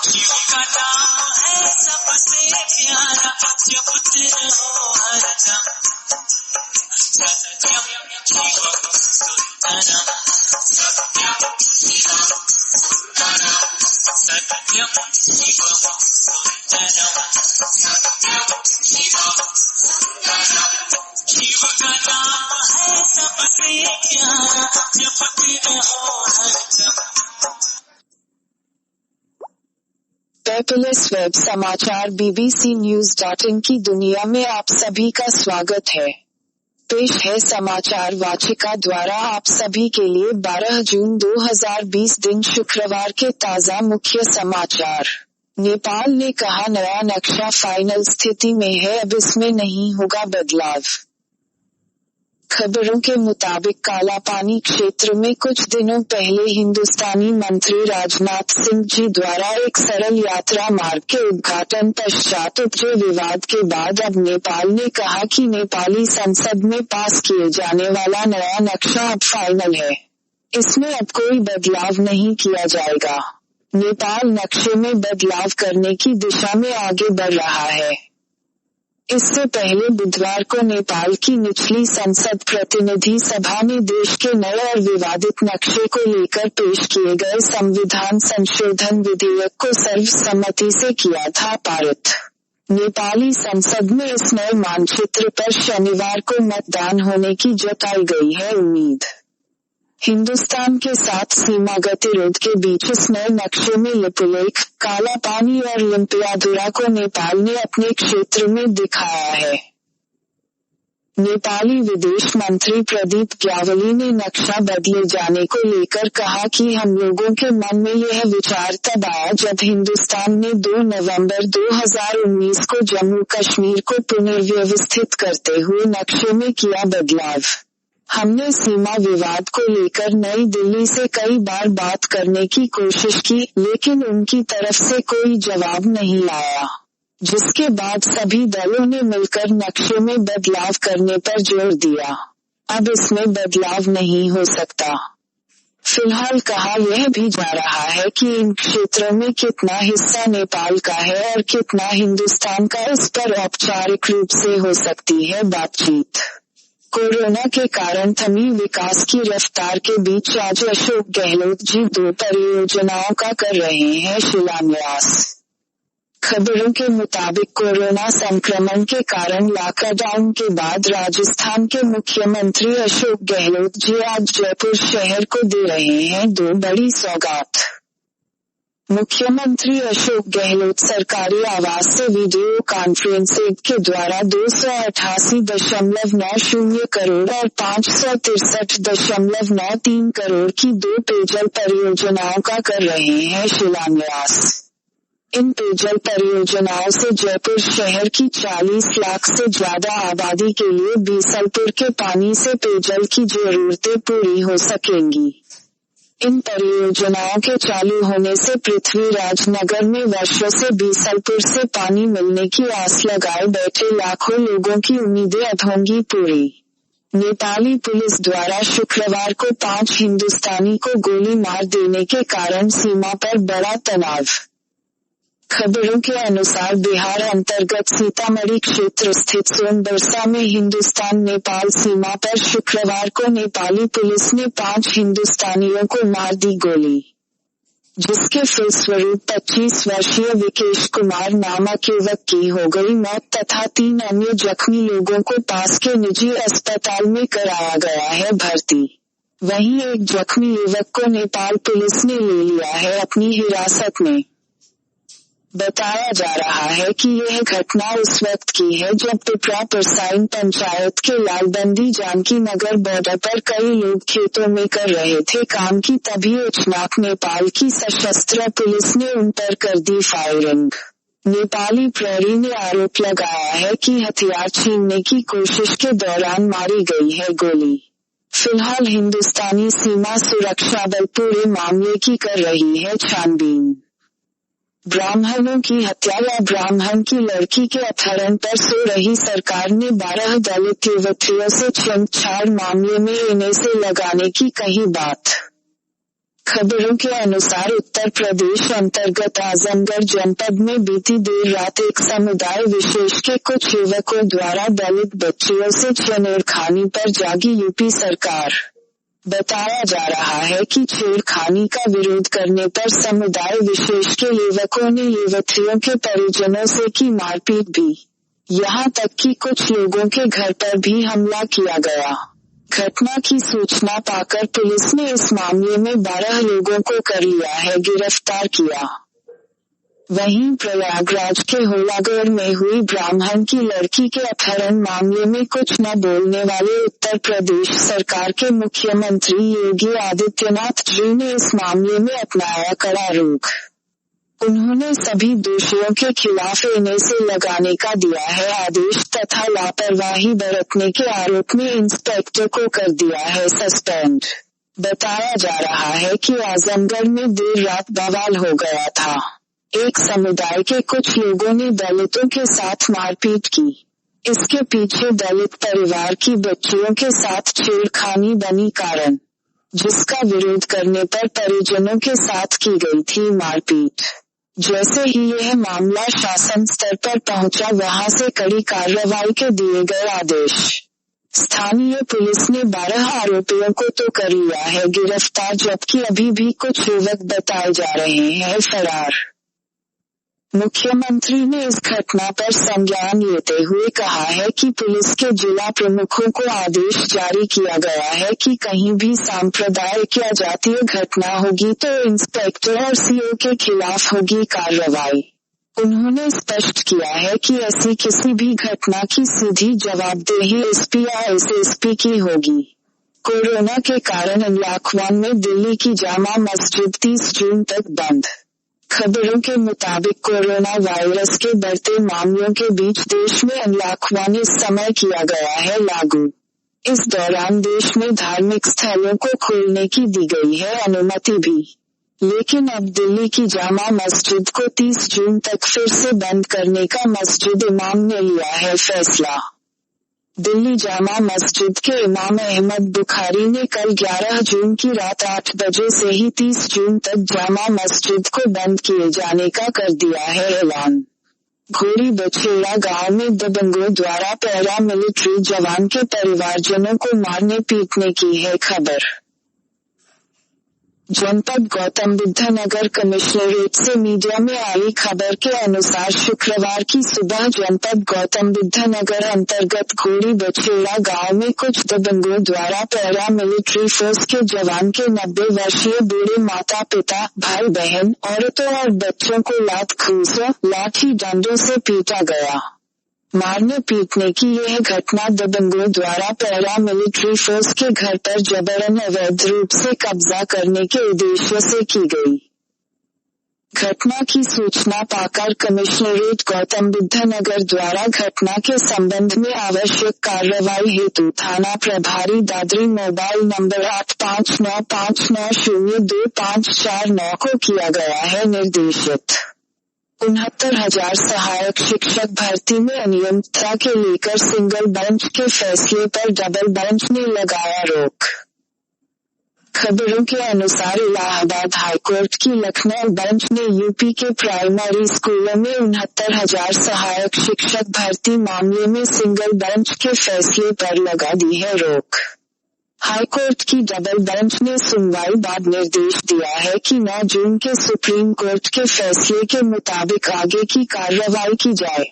शिव का नाम है सबसे प्यारा, जपते रहो हरदम। सत्यम शिवम सुंदरम, सत्यम शिवम सुंदरम, सत्यम शिवम सुंदरम, सत्यम शिवम सुंदरम। शिव का नाम है सबसे प्यारा, जपते रहो हरदम। पेपरलेस वेब समाचार BBC News.in की दुनिया में आप सभी का स्वागत है। पेश है समाचार वाचिका द्वारा आप सभी के लिए 12 जून 2020 दिन शुक्रवार के ताज़ा मुख्य समाचार। नेपाल ने कहा नया नक्शा फाइनल स्थिति में है, अब इसमें नहीं होगा बदलाव। खबरों के मुताबिक कालापानी क्षेत्र में कुछ दिनों पहले हिंदुस्तानी मंत्री राजनाथ सिंह जी द्वारा एक सरल यात्रा मार्ग के उद्घाटन पश्चात उपजे विवाद के बाद अब नेपाल ने कहा कि नेपाली संसद में पास किए जाने वाला नया नक्शा अब फाइनल है। इसमें अब कोई बदलाव नहीं किया जाएगा। नेपाल नक्शे में बदलाव करने की दिशा में आगे बढ़ रहा है। इससे पहले बुधवार को नेपाल की निचली संसद प्रतिनिधि सभा ने देश के नए और विवादित नक्शे को लेकर पेश किए गए संविधान संशोधन विधेयक को सर्वसम्मति से किया था पारित। नेपाली संसद में इस नए मानचित्र पर शनिवार को मतदान होने की जताई गई है उम्मीद। हिंदुस्तान के साथ सीमा गतिरोध के बीच इस नए नक्शे में लिपुलेख, कालापानी और लिम्पियाधुरा को नेपाल ने अपने क्षेत्र में दिखाया है। नेपाली विदेश मंत्री प्रदीप ग्यावली ने नक्शा बदले जाने को लेकर कहा कि हम लोगों के मन में यह विचार तब आया जब हिंदुस्तान ने 2 नवंबर 2019 को जम्मू कश्मीर को पुनर्व्यवस्थित करते हुए नक्शे में किया बदलाव। हमने सीमा विवाद को लेकर नई दिल्ली से कई बार बात करने की कोशिश की, लेकिन उनकी तरफ से कोई जवाब नहीं आया, जिसके बाद सभी दलों ने मिलकर नक्शे में बदलाव करने पर जोर दिया। अब इसमें बदलाव नहीं हो सकता। फिलहाल कहा यह भी जा रहा है कि इन क्षेत्रों में कितना हिस्सा नेपाल का है और कितना हिंदुस्तान का, इस पर औपचारिक रूप से हो सकती है बातचीत। कोरोना के कारण थमी विकास की रफ्तार के बीच आज अशोक गहलोत जी 2 परियोजनाओं का कर रहे हैं शिलान्यास। खबरों के मुताबिक कोरोना संक्रमण के कारण लॉकडाउन के बाद राजस्थान के मुख्यमंत्री अशोक गहलोत जी आज जयपुर शहर को दे रहे हैं 2 बड़ी सौगात। मुख्यमंत्री अशोक गहलोत सरकारी आवास से वीडियो कॉन्फ्रेंसिंग के द्वारा 288.90 करोड़ और 563.93 करोड़ की 2 पेयजल परियोजनाओं का कर रहे हैं शिलान्यास। इन पेयजल परियोजनाओं से जयपुर शहर की 40 लाख से ज्यादा आबादी के लिए बीसलपुर के पानी से पेयजल की जरूरतें पूरी हो सकेंगी। इन परियोजनाओं के चालू होने से पृथ्वीराज नगर में वर्षों से बीसलपुर से पानी मिलने की आस लगाए बैठे लाखों लोगों की उम्मीदें अब होंगी पूरी। नेपाली पुलिस द्वारा शुक्रवार को 5 हिंदुस्तानी को गोली मार देने के कारण सीमा पर बड़ा तनाव। खबरों के अनुसार बिहार अंतर्गत सीतामढ़ी क्षेत्र स्थित सोनबरसा में हिंदुस्तान नेपाल सीमा पर शुक्रवार को नेपाली पुलिस ने 5 हिंदुस्तानियों को मार दी गोली, जिसके फलस्वरूप 25 वर्षीय विकेश कुमार नामक युवक की हो गई मौत तथा 3 अन्य जख्मी लोगों को पास के निजी अस्पताल में कराया गया है भर्ती। वहीं एक जख्मी युवक को नेपाल पुलिस ने ले लिया है अपनी हिरासत में। बताया जा रहा है कि यह घटना उस वक्त की है जब पिपरा परसाइन पंचायत के लालबंदी जानकी नगर बॉर्डर पर कई लोग खेतों में कर रहे थे काम की, तभी अचानक नेपाल की सशस्त्र पुलिस ने उन पर कर दी फायरिंग। नेपाली प्रहरी ने आरोप लगाया है कि हथियार छीनने की कोशिश के दौरान मारी गई है गोली। फिलहाल हिंदुस्तानी सीमा सुरक्षा बल पूरे मामले की कर रही है छानबीन। ब्राह्मणों की हत्या या ब्राह्मण की लड़की के अपहरण पर सो रही सरकार ने 12 दलित युवतियों से छेड़छाड़ मामले में इन्हें से लगाने की कही बात। खबरों के अनुसार उत्तर प्रदेश अंतर्गत आजमगढ़ जनपद में बीती देर रात एक समुदाय विशेष के कुछ युवकों द्वारा दलित बच्चियों से छेड़खानी पर जागी यूपी सरकार। बताया जा रहा है कि छेड़खानी का विरोध करने पर समुदाय विशेष के युवकों ने युवतियों के परिजनों से की मारपीट भी। यहाँ तक कि कुछ लोगों के घर पर भी हमला किया गया। घटना की सूचना पाकर पुलिस ने इस मामले में 12 लोगों को कर लिया है गिरफ्तार किया। वहीं प्रयागराज के होलागढ़ में हुई ब्राह्मण की लड़की के अपहरण मामले में कुछ न बोलने वाले उत्तर प्रदेश सरकार के मुख्यमंत्री योगी आदित्यनाथ जी ने इस मामले में अपनाया कड़ा रुख। उन्होंने सभी दोषियों के खिलाफ इन्हें से लगाने का दिया है आदेश तथा लापरवाही बरतने के आरोप में इंस्पेक्टर को कर दिया है सस्पेंड। बताया जा रहा है कि आजमगढ़ में देर रात बवाल हो गया था। एक समुदाय के कुछ लोगों ने दलितों के साथ मारपीट की। इसके पीछे दलित परिवार की बच्चियों के साथ छेड़खानी बनी कारण, जिसका विरोध करने पर परिजनों के साथ की गई थी मारपीट। जैसे ही यह मामला शासन स्तर पर पहुंचा, वहां से कड़ी कार्रवाई के दिए गए आदेश। स्थानीय पुलिस ने 12 आरोपियों को तो कर लिया है गिरफ्तार, जबकि अभी भी कुछ युवक बताए जा रहे हैं फरार। मुख्यमंत्री ने इस घटना पर संज्ञान लेते हुए कहा है कि पुलिस के जिला प्रमुखों को आदेश जारी किया गया है कि कहीं भी सांप्रदायिक या जातीय घटना होगी तो इंस्पेक्टर और सीओ के खिलाफ होगी कार्रवाई। उन्होंने स्पष्ट किया है कि ऐसी किसी भी घटना की सीधी जवाबदेही एसपी या एसएसपी की होगी। कोरोना के कारण अनलॉक 1 में दिल्ली की जामा मस्जिद 30 जून तक बंद। खबरों के मुताबिक कोरोना वायरस के बढ़ते मामलों के बीच देश में अनलॉक 1 इस समय किया गया है लागू। इस दौरान देश में धार्मिक स्थलों को खोलने की दी गई है अनुमति भी, लेकिन अब दिल्ली की जामा मस्जिद को 30 जून तक फिर से बंद करने का मस्जिद इमाम ने लिया है फैसला। दिल्ली जामा मस्जिद के इमाम अहमद बुखारी ने कल 11 जून की रात 8 बजे से ही 30 जून तक जामा मस्जिद को बंद किए जाने का कर दिया है ऐलान। घोड़ी बछेड़ा गांव में दबंगों द्वारा पैरा मिलिट्री जवान के परिवारजनों को मारने पीटने की है खबर। जनपद गौतम बुद्ध नगर कमिश्नरेट से मीडिया में आई खबर के अनुसार शुक्रवार की सुबह जनपद गौतम बुद्ध नगर अंतर्गत घोड़ी बछेड़ा गांव में कुछ दबंगों द्वारा पैरा मिलिट्री फोर्स के जवान के 90 वर्षीय बूढ़े माता पिता, भाई बहन, औरतों और बच्चों को लात घूंसों, लाठी डंडों से पीटा गया। मारने पीटने की यह घटना दबंगों द्वारा पैरा मिलिट्री फोर्स के घर पर जबरन अवैध रूप से कब्जा करने के उद्देश्य से की गई। घटना की सूचना पाकर कमिश्नरेट गौतम बुद्ध नगर द्वारा घटना के संबंध में आवश्यक कार्रवाई हेतु थाना प्रभारी दादरी मोबाइल नंबर 8595902549 को किया गया है निर्देशित। 69,000 सहायक शिक्षक भर्ती में अनियमितता के लेकर सिंगल बेंच के फैसले पर डबल बेंच ने लगाया रोक। खबरों के अनुसार इलाहाबाद हाईकोर्ट की लखनऊ बेंच ने यूपी के प्राइमरी स्कूलों में 69,000 सहायक शिक्षक भर्ती मामले में सिंगल बेंच के फैसले पर लगा दी है रोक। हाईकोर्ट की डबल बेंच ने सुनवाई बाद निर्देश दिया है कि 9 जून के सुप्रीम कोर्ट के फैसले के मुताबिक आगे की कार्रवाई की जाए।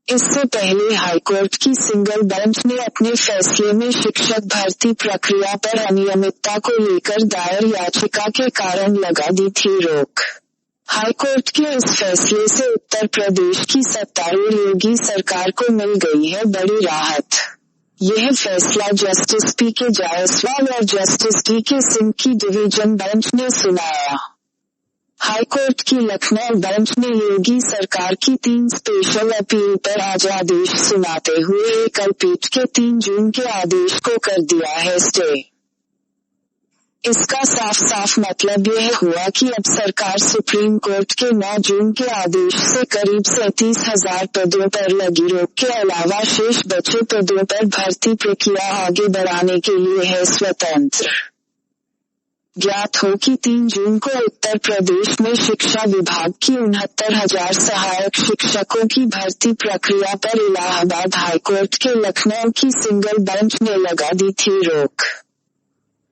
इससे पहले हाईकोर्ट की सिंगल बेंच ने अपने फैसले में शिक्षक भर्ती प्रक्रिया पर अनियमितता को लेकर दायर याचिका के कारण लगा दी थी रोक। हाईकोर्ट के इस फैसले से उत्तर प्रदेश की सत्तारूढ़ योगी सरकार को मिल गई है बड़ी राहत। यह फैसला जस्टिस पी के जायसवाल और जस्टिस डी के सिंह की डिवीजन बेंच ने सुनाया। हाईकोर्ट की लखनऊ बेंच ने योगी सरकार की 3 स्पेशल अपील पर आज आदेश सुनाते हुए एकल पीठ के 3 जून के आदेश को कर दिया है स्टे। इसका साफ साफ मतलब यह हुआ कि अब सरकार सुप्रीम कोर्ट के 9 जून के आदेश से करीब 37,000 पदों पर लगी रोक के अलावा शेष बचे पदों पर भर्ती प्रक्रिया आगे बढ़ाने के लिए है स्वतंत्र। ज्ञात हो कि 3 जून को उत्तर प्रदेश में शिक्षा विभाग की 69,000 सहायक शिक्षकों की भर्ती प्रक्रिया पर इलाहाबाद हाईकोर्ट के लखनऊ की सिंगल बेंच ने लगा दी थी रोक।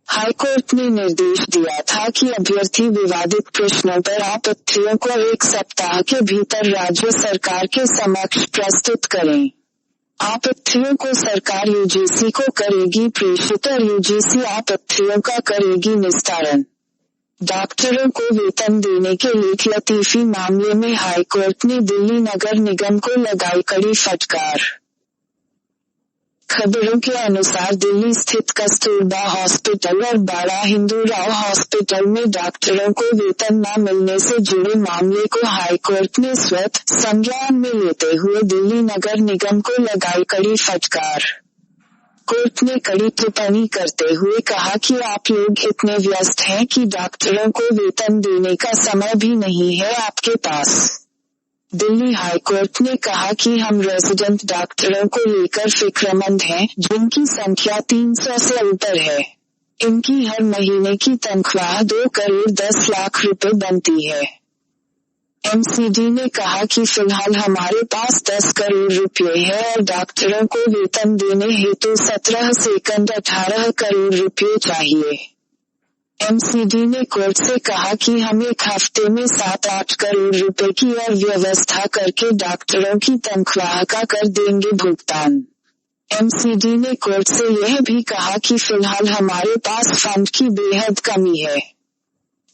हाईकोर्ट ने निर्देश दिया था कि अभ्यर्थी विवादित प्रश्नों पर आपत्तियों को 1 सप्ताह के भीतर राज्य सरकार के समक्ष प्रस्तुत करें। आपत्तियों को सरकार यूजीसी को करेगी प्रेषित और यूजीसी आपत्तियों का करेगी निस्तारण। डॉक्टरों को वेतन देने के लेख लतीफी मामले में हाईकोर्ट ने दिल्ली नगर निगम को लगाई कड़ी फटकार। खबरों के अनुसार दिल्ली स्थित कस्तूरबा हॉस्पिटल और बाड़ा हिंदूराव हॉस्पिटल में डॉक्टरों को वेतन न मिलने से जुड़े मामले को हाईकोर्ट ने स्वतः संज्ञान में लेते हुए दिल्ली नगर निगम को लगाई कड़ी फटकार। कोर्ट ने कड़ी टिप्पणी करते हुए कहा कि आप लोग इतने व्यस्त हैं कि डॉक्टरों को वेतन देने का समय भी नहीं है आपके पास। दिल्ली हाईकोर्ट ने कहा कि हम रेजिडेंट डॉक्टरों को लेकर फिक्रमंद हैं, जिनकी संख्या 300 से ऊपर है। इनकी हर महीने की तनख्वाह 2 करोड़ 10 लाख रुपए बनती है। एमसीडी ने कहा कि फिलहाल हमारे पास 10 करोड़ रुपए है और डॉक्टरों को वेतन देने हेतु 17 सेकंड 18 करोड़ रुपए चाहिए। एमसीडी ने कोर्ट से कहा कि हम 1 हफ्ते में 7-8 करोड़ रुपए की और व्यवस्था करके डॉक्टरों की तनख्वाह का कर देंगे भुगतान। एमसीडी ने कोर्ट से यह भी कहा कि फिलहाल हमारे पास फंड की बेहद कमी है।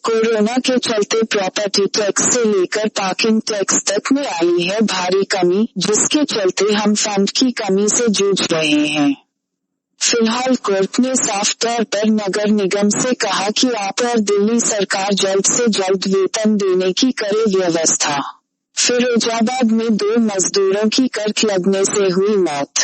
कोरोना के चलते प्रॉपर्टी टैक्स से लेकर पार्किंग टैक्स तक में आई है भारी कमी, जिसके चलते हम फंड की कमी से जूझ रहे हैं। फिलहाल कोर्ट ने साफ तौर पर नगर निगम से कहा कि आप और दिल्ली सरकार जल्द से जल्द वेतन देने की करे व्यवस्था। फिरोजाबाद में 2 मजदूरों की करंट लगने से हुई मौत।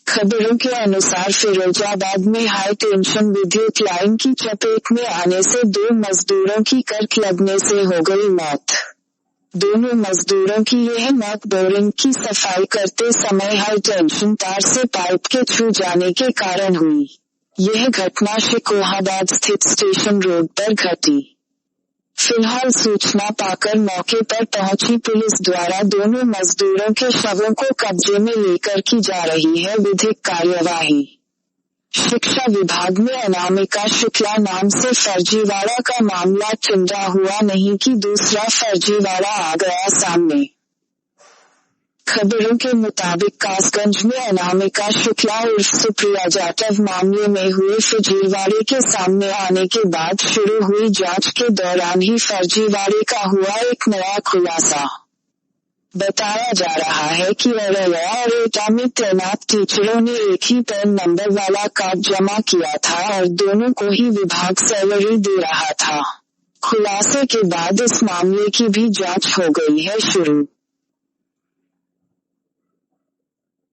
खबरों के अनुसार फिरोजाबाद में हाई टेंशन विद्युत लाइन की चपेट में आने से 2 मजदूरों की करंट लगने से हो गई मौत। दोनों मजदूरों की यह मौत बोरिंग की सफाई करते समय हाई टेंशन तार से पाइप के छू जाने के कारण हुई। यह घटना शिकोहाबाद स्थित स्टेशन रोड पर घटी। फिलहाल सूचना पाकर मौके पर पहुंची पुलिस द्वारा दोनों मजदूरों के शवों को कब्जे में लेकर की जा रही है विधिक कार्यवाही। शिक्षा विभाग में अनामिका शुक्ला नाम से फर्जीवाड़ा का मामला ठंडा हुआ नहीं कि दूसरा फर्जीवाड़ा आ गया सामने। खबरों के मुताबिक कासगंज में अनामिका शुक्ला उर्फ सुप्रिया जाटव मामले में हुए फर्जीवाड़े के सामने आने के बाद शुरू हुई जांच के दौरान ही फर्जीवाड़े का हुआ एक नया खुलासा। बताया जा रहा है कि औरैया और एटा में तैनात टीचरों ने एक ही पैन नंबर वाला कार्ड जमा किया था और दोनों को ही विभाग सैलरी दे रहा था। खुलासे के बाद इस मामले की भी जांच हो गई है शुरू।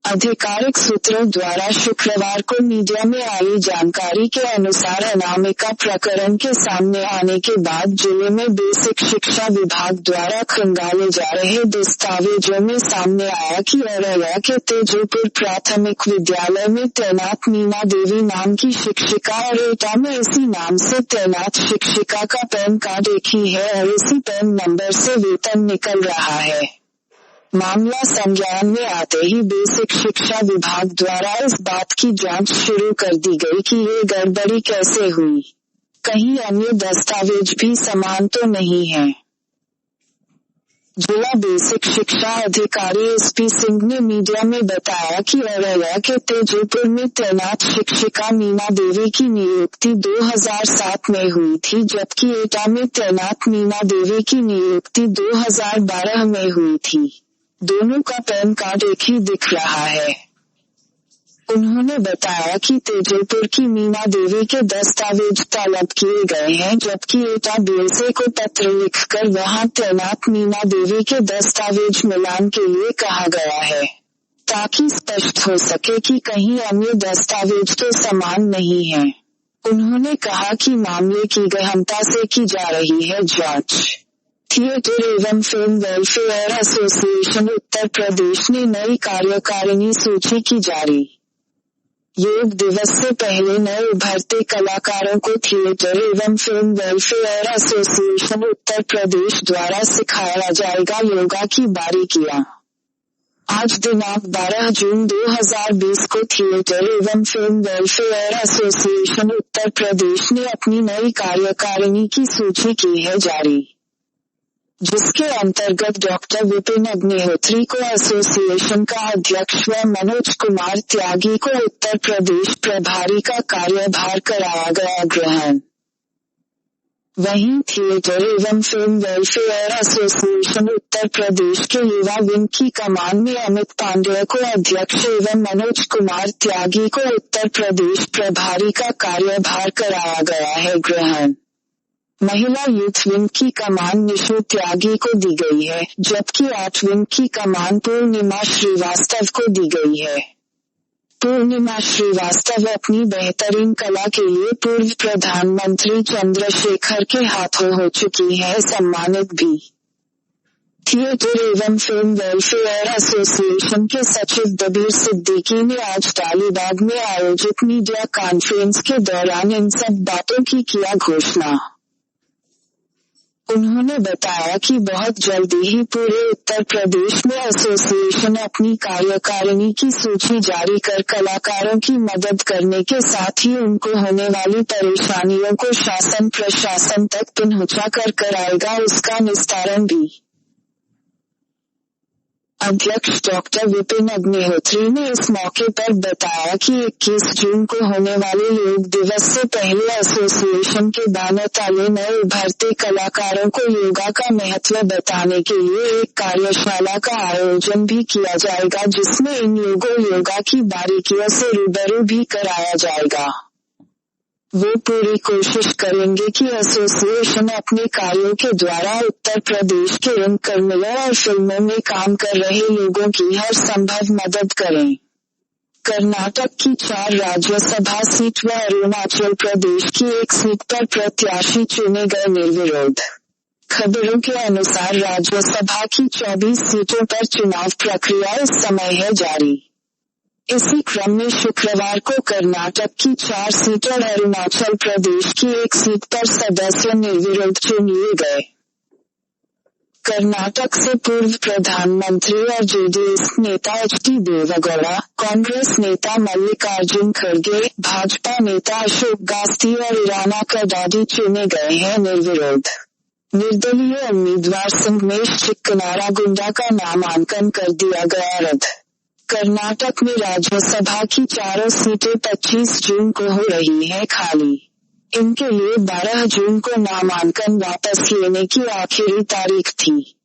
आधिकारिक सूत्रों द्वारा शुक्रवार को मीडिया में आई जानकारी के अनुसार अनामिका प्रकरण के सामने आने के बाद जिले में बेसिक शिक्षा विभाग द्वारा खंगाले जा रहे दस्तावेजों में सामने आया कि औरैया के तेजपुर प्राथमिक विद्यालय में तैनात मीना देवी नाम की शिक्षिका और एटा में इसी नाम से तैनात शिक्षिका का पैन कार्ड एक ही है और इसी पैन नंबर से वेतन निकल रहा है। मामला संज्ञान में आते ही बेसिक शिक्षा विभाग द्वारा इस बात की जांच शुरू कर दी गई कि ये गड़बड़ी कैसे हुई, कहीं अन्य दस्तावेज भी समान तो नहीं है। जिला बेसिक शिक्षा अधिकारी एसपी सिंह ने मीडिया में बताया कि औरैया के तेजपुर में तैनात शिक्षिका मीना देवी की नियुक्ति 2007 में हुई थी, जबकि एटा में तैनात मीना देवी की नियुक्ति 2012 में हुई थी। दोनों का पैन कार्ड एक ही दिख रहा है। उन्होंने बताया कि तेजपुर की मीना देवी के दस्तावेज तलब किए गए हैं, जबकि एटा बीएसए को पत्र लिखकर वहां तैनात मीना देवी के दस्तावेज मिलान के लिए कहा गया है, ताकि स्पष्ट हो सके कि कहीं अन्य दस्तावेज तो समान नहीं है। उन्होंने कहा कि मामले की गहनता से की जा रही है जांच। थिएटर एवं film welfare association Uttar Pradesh ने नई कार्यकारिणी सूची की जारी। योग दिवस से पहले नए उभरते कलाकारों को थिएटर एवं film welfare association Uttar Pradesh द्वारा सिखाया जाएगा योगा की बारीकियां। आज दिनांक 12 जून 2020 को थिएटर एवं film welfare association Uttar Pradesh ने अपनी नई कार्यकारिणी की सूची की है जारी, जिसके अंतर्गत डॉक्टर विपिन अग्निहोत्री को एसोसिएशन का अध्यक्ष व मनोज कुमार त्यागी को उत्तर प्रदेश प्रभारी का कार्यभार कराया गया ग्रहण। वहीं थिएटर एवं film welfare association Uttar Pradesh के युवा विंग की कमान में अमित पांडेय को अध्यक्ष एवं मनोज कुमार त्यागी को उत्तर प्रदेश प्रभारी का कार्यभार कराया गया है ग्रहण। महिला यूथ विंग की कमान निशु त्यागी को दी गई है, जबकि आर्ट विंग की कमान पूर्णिमा श्रीवास्तव को दी गई है। पूर्णिमा श्रीवास्तव अपनी बेहतरीन कला के लिए पूर्व प्रधानमंत्री चंद्रशेखर के हाथों हो चुकी है सम्मानित भी। थिएटर एवं फिल्म वेलफेयर एसोसिएशन के सचिव दबीर सिद्दीकी ने आज टालीबाग में आयोजित मीडिया कॉन्फ्रेंस के दौरान इन सब बातों की किया घोषणा। उन्होंने बताया कि बहुत जल्दी ही पूरे उत्तर प्रदेश में एसोसिएशन अपनी कार्यकारिणी की सूची जारी कर कलाकारों की मदद करने के साथ ही उनको होने वाली परेशानियों को शासन प्रशासन तक पहुंचा कर कराएगा उसका निस्तारण भी। अध्यक्ष डॉक्टर विपिन अग्निहोत्री ने इस मौके पर बताया कि 21 जून को होने वाले योग दिवस से पहले एसोसिएशन के बैनर तले नए उभरते कलाकारों को योगा का महत्व बताने के लिए एक कार्यशाला का आयोजन भी किया जाएगा, जिसमें इन योगा की बारीकियों से रूबरू भी कराया जाएगा। वो पूरी कोशिश करेंगे कि एसोसिएशन अपने कार्यों के द्वारा उत्तर प्रदेश के इन कर्मियों और फिल्मों में काम कर रहे लोगों की हर संभव मदद करें। कर्नाटक की 4 राज्यसभा सीट व अरुणाचल प्रदेश की 1 सीट पर प्रत्याशी चुने गए निर्विरोध। खबरों के अनुसार राज्यसभा की 24 सीटों पर चुनाव प्रक्रिया इस समय है जारी। इसी क्रम में शुक्रवार को कर्नाटक की 4 सीट और अरुणाचल प्रदेश की 1 सीट पर सदस्य निर्विरोध चुन लिए गए। कर्नाटक से पूर्व प्रधानमंत्री और जेडीएस नेता एच.डी. देवेगौड़ा, कांग्रेस नेता मल्लिकार्जुन खड़गे, भाजपा नेता अशोक गास्ती और इराना कडाडी चुने गए हैं निर्विरोध। निर्दलीय उम्मीदवार संगमेश चिक्कनारागुंडा का नामांकन कर दिया गया रद्द। कर्नाटक में राज्यसभा की 4 सीटें 25 जून को हो रही है खाली। इनके लिए 12 जून को नामांकन वापस लेने की आखिरी तारीख थी।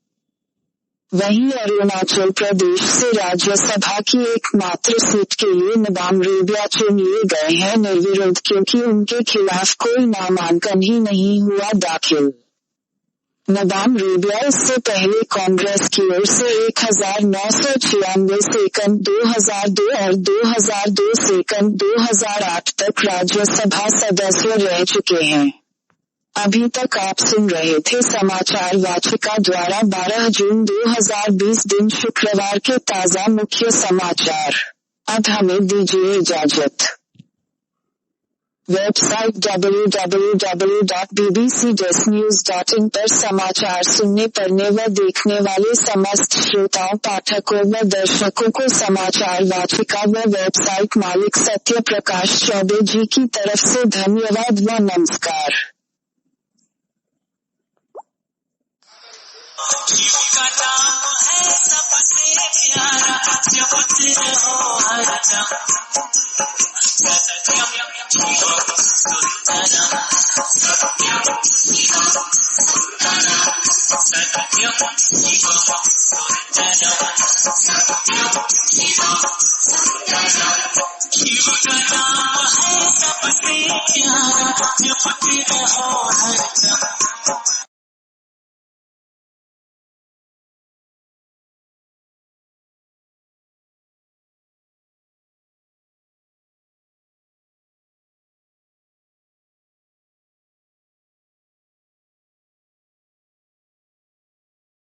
वहीं अरुणाचल प्रदेश से राज्यसभा की एकमात्र सीट के लिए नबाम रेबिया चुन लिए गए हैं निर्विरोध, क्योंकि उनके खिलाफ कोई नामांकन ही नहीं हुआ दाखिल। नबाम रेबिया इससे पहले कांग्रेस की ओर से 1996 सेकंड 2002 और 2002 सेकंड 2008 तक राज्यसभा सदस्य रह चुके हैं। अभी तक आप सुन रहे थे समाचार वाचिका द्वारा 12 जून 2020 दिन शुक्रवार के ताजा मुख्य समाचार। अब हमें दीजिए इजाजत। वेबसाइट www.bbcdesnews.in पर समाचार सुनने, पढ़ने व देखने वाले समस्त श्रोताओं, पाठकों व दर्शकों को समाचार वाचिका व वेबसाइट मालिक सत्य प्रकाश चौबे जी की तरफ से धन्यवाद व नमस्कार। शिव का नाम है सबसे प्यारा, जपते रहो हरदम। सत्यम शिवम सुंदरम, सत्यम शिवम सुंदरम, सत्यम शिवम सुंदरम, सत्यम शिवम सुंदरम। शिव का नाम है सबसे प्यारा, जपते रहो हरदम।